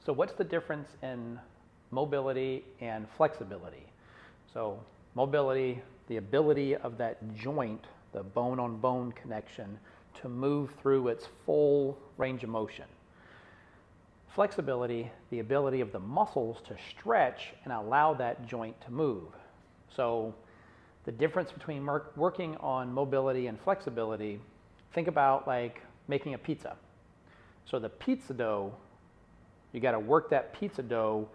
So what's the difference in mobility and flexibility? So mobility, the ability of that joint, the bone-on-bone connection, to move through its full range of motion. Flexibility, the ability of the muscles to stretch and allow that joint to move. So the difference between working on mobility and flexibility, think about like making a pizza. So the pizza dough, you got to work that pizza dough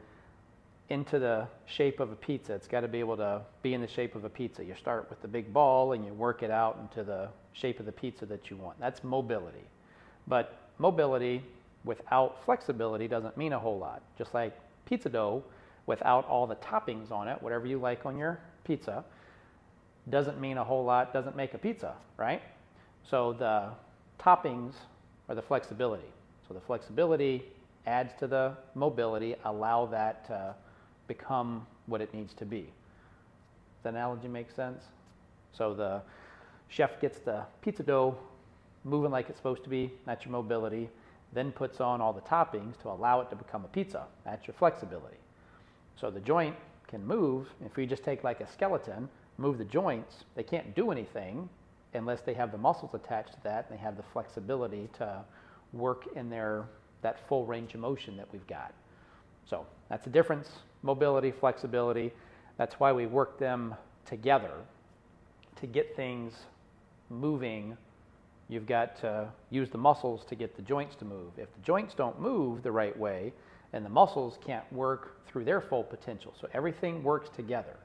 into the shape of a pizza. It's got to be able to be in the shape of a pizza. You start with the big ball and you work it out into the shape of the pizza that you want. That's mobility. But mobility without flexibility doesn't mean a whole lot. Just like pizza dough without all the toppings on it, whatever you like on your pizza, doesn't mean a whole lot, doesn't make a pizza, right? So the toppings are the flexibility. So the flexibility adds to the mobility, allow that to become what it needs to be. Does that analogy make sense? So the chef gets the pizza dough moving like it's supposed to be, that's your mobility, then puts on all the toppings to allow it to become a pizza. That's your flexibility. So the joint can move. If we just take like a skeleton, move the joints, they can't do anything unless they have the muscles attached to that and they have the flexibility to work in that full range of motion that we've got. So that's the difference, mobility, flexibility. That's why we work them together to get things moving. You've got to use the muscles to get the joints to move. If the joints don't move the right way, and the muscles can't work through their full potential. So everything works together.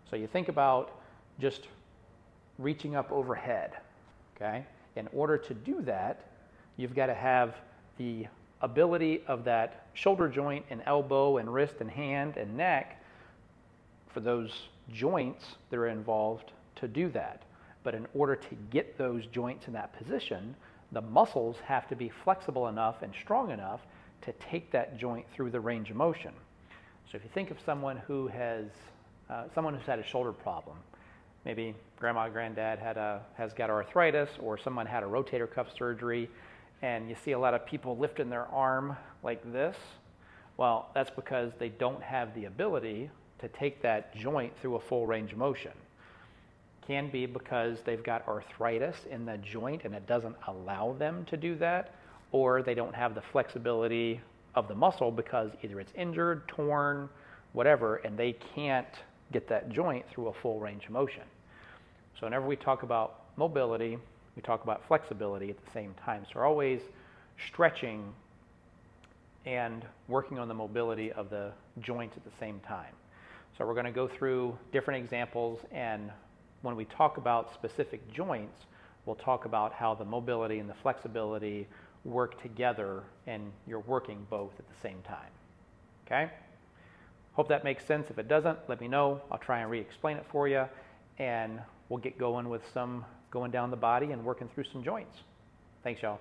So you think about just reaching up overhead, okay? In order to do that, you've got to have the ability of that shoulder joint and elbow and wrist and hand and neck for those joints that are involved to do that. But in order to get those joints in that position, the muscles have to be flexible enough and strong enough to take that joint through the range of motion. So if you think of someone who's had a shoulder problem, maybe grandma, granddad has got arthritis, or someone had a rotator cuff surgery, and you see a lot of people lifting their arm like this. Well, that's because they don't have the ability to take that joint through a full range of motion. Can be because they've got arthritis in the joint and it doesn't allow them to do that, or they don't have the flexibility of the muscle because either it's injured, torn, whatever, and they can't get that joint through a full range of motion. So whenever we talk about mobility, we talk about flexibility at the same time. So we're always stretching and working on the mobility of the joints at the same time. So we're going to go through different examples, and when we talk about specific joints, we'll talk about how the mobility and the flexibility work together, and you're working both at the same time. Okay? Hope that makes sense. If it doesn't, let me know. I'll try and re-explain it for you, and we'll get going with some going down the body and working through some joints. Thanks, y'all.